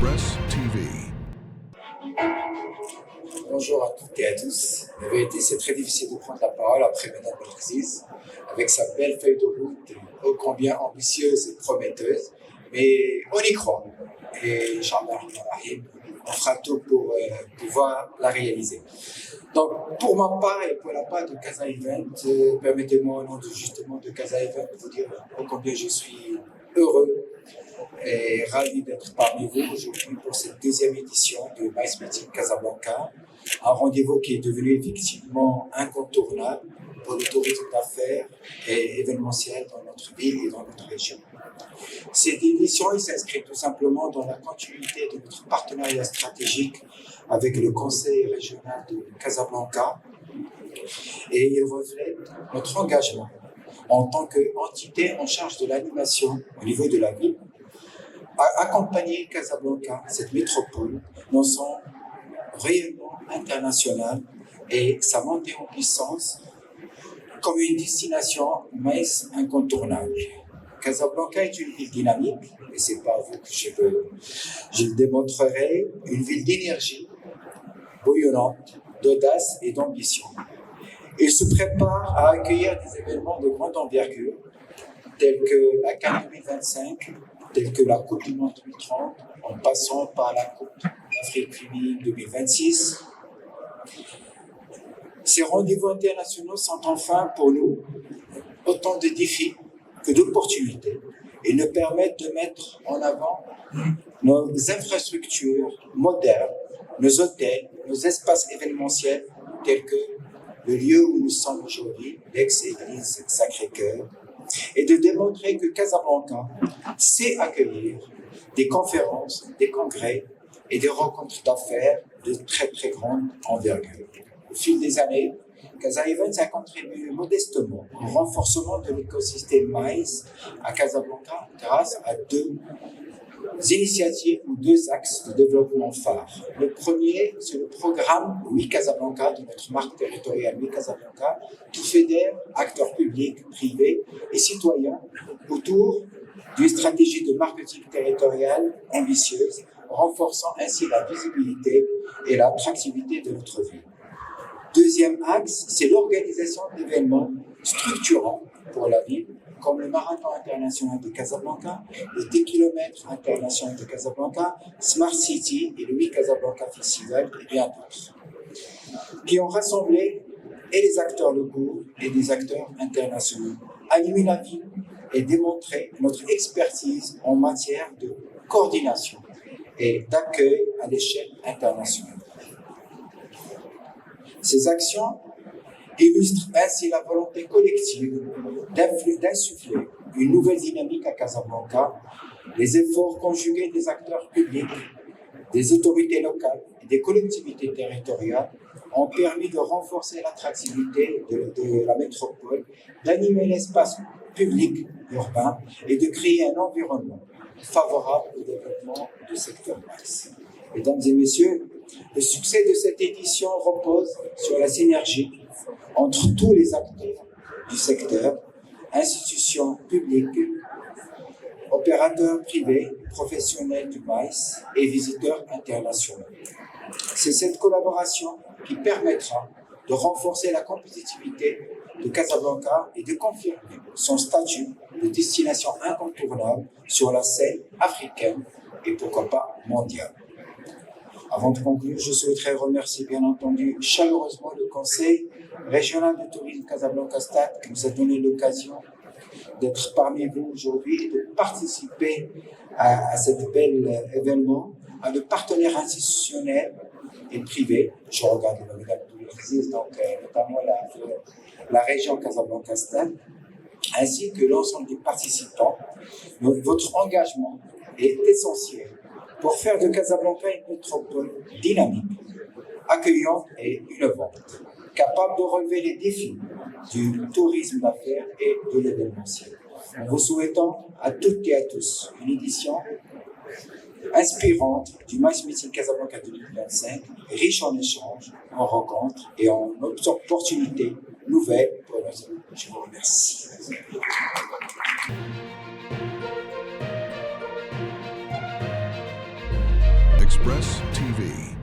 Express TV. Bonjour à toutes et à tous. La vérité, c'est très difficile de prendre la parole après Madame Belkhiz, avec sa belle feuille de route, ô combien ambitieuse et prometteuse. Mais on y croit. Et Inch'Allah, on fera tout pour pouvoir la réaliser. Donc, pour ma part et pour la part de Casa Event, permettez-moi au nom justement de Casa Event de vous dire ô combien je suis heureux et ravi d'être parmi vous aujourd'hui pour cette deuxième édition de MICE Meeting Casablanca, un rendez-vous qui est devenu effectivement incontournable pour le tourisme d'affaires et événementiel dans notre ville et dans notre région. Cette édition s'inscrit tout simplement dans la continuité de notre partenariat stratégique avec le Conseil régional de Casablanca et il reflète notre engagement en tant qu'entité en charge de l'animation au niveau de la ville à accompagner Casablanca, cette métropole, dans son rayonnement international et sa montée en puissance comme une destination MICE incontournable. Casablanca est une ville dynamique, et c'est pas vous que je le démontrerai, une ville d'énergie, bouillonnante, d'audace et d'ambition. Il se prépare à accueillir des événements de grande envergure, tels que la CAN 2025, tels que la Coupe du Monde 2030, en passant par la Coupe d'Afrique féminine 2026. Ces rendez-vous internationaux sont enfin pour nous autant de défis que d'opportunités et nous permettent de mettre en avant nos infrastructures modernes, nos hôtels, nos espaces événementiels tels que le lieu où nous sommes aujourd'hui, l'ex-église Sacré-Cœur, et de démontrer que Casablanca sait accueillir des conférences, des congrès et des rencontres d'affaires de très très grande envergure. Au fil des années, Casa Events a contribué modestement au renforcement de l'écosystème MICE à Casablanca grâce à deux initiatives ou deux axes de développement phares. Le premier, c'est le programme Oui Casablanca de notre marque territoriale Oui Casablanca qui fédère acteurs publics, privés et citoyens autour d'une stratégie de marketing territorial ambitieuse, renforçant ainsi la visibilité et l'attractivité de notre ville. Deuxième axe, c'est l'organisation d'événements structurants pour la ville, comme le Marathon international de Casablanca, le 10 km international de Casablanca, Smart City et le Oui Casablanca Festival et bien d'autres, qui ont rassemblé et les acteurs locaux et des acteurs internationaux, animé la ville et démontré notre expertise en matière de coordination et d'accueil à l'échelle internationale. Ces actions illustrent ainsi la volonté collective d'insuffler une nouvelle dynamique à Casablanca, les efforts conjugués des acteurs publics, des autorités locales et des collectivités territoriales ont permis de renforcer l'attractivité de la métropole, d'animer l'espace public urbain et de créer un environnement favorable au développement du secteur MICE. Mesdames et messieurs, le succès de cette édition repose sur la synergie entre tous les acteurs du secteur, institutions publiques, opérateurs privés, professionnels du MICE et visiteurs internationaux. C'est cette collaboration qui permettra de renforcer la compétitivité de Casablanca et de confirmer son statut de destination incontournable sur la scène africaine et pourquoi pas mondiale. Avant de conclure, je souhaiterais remercier bien entendu chaleureusement le Conseil régional de tourisme Casablanca-Stade qui nous a donné l'occasion d'être parmi vous aujourd'hui et de participer à cet bel événement, à nos partenaires institutionnels et privés. Je regarde le Madame Belkhiz, donc notamment la région Casablanca-Stade, ainsi que l'ensemble des participants. Votre engagement est essentiel pour faire de Casablanca une métropole dynamique, accueillante et innovante, capable de relever les défis du tourisme d'affaires et de l'événementiel. En vous souhaitant à toutes et à tous une édition inspirante du MICE Meeting Casablanca 2025, riche en échanges, en rencontres et en opportunités nouvelles pour nos amis. Je vous remercie. Express TV.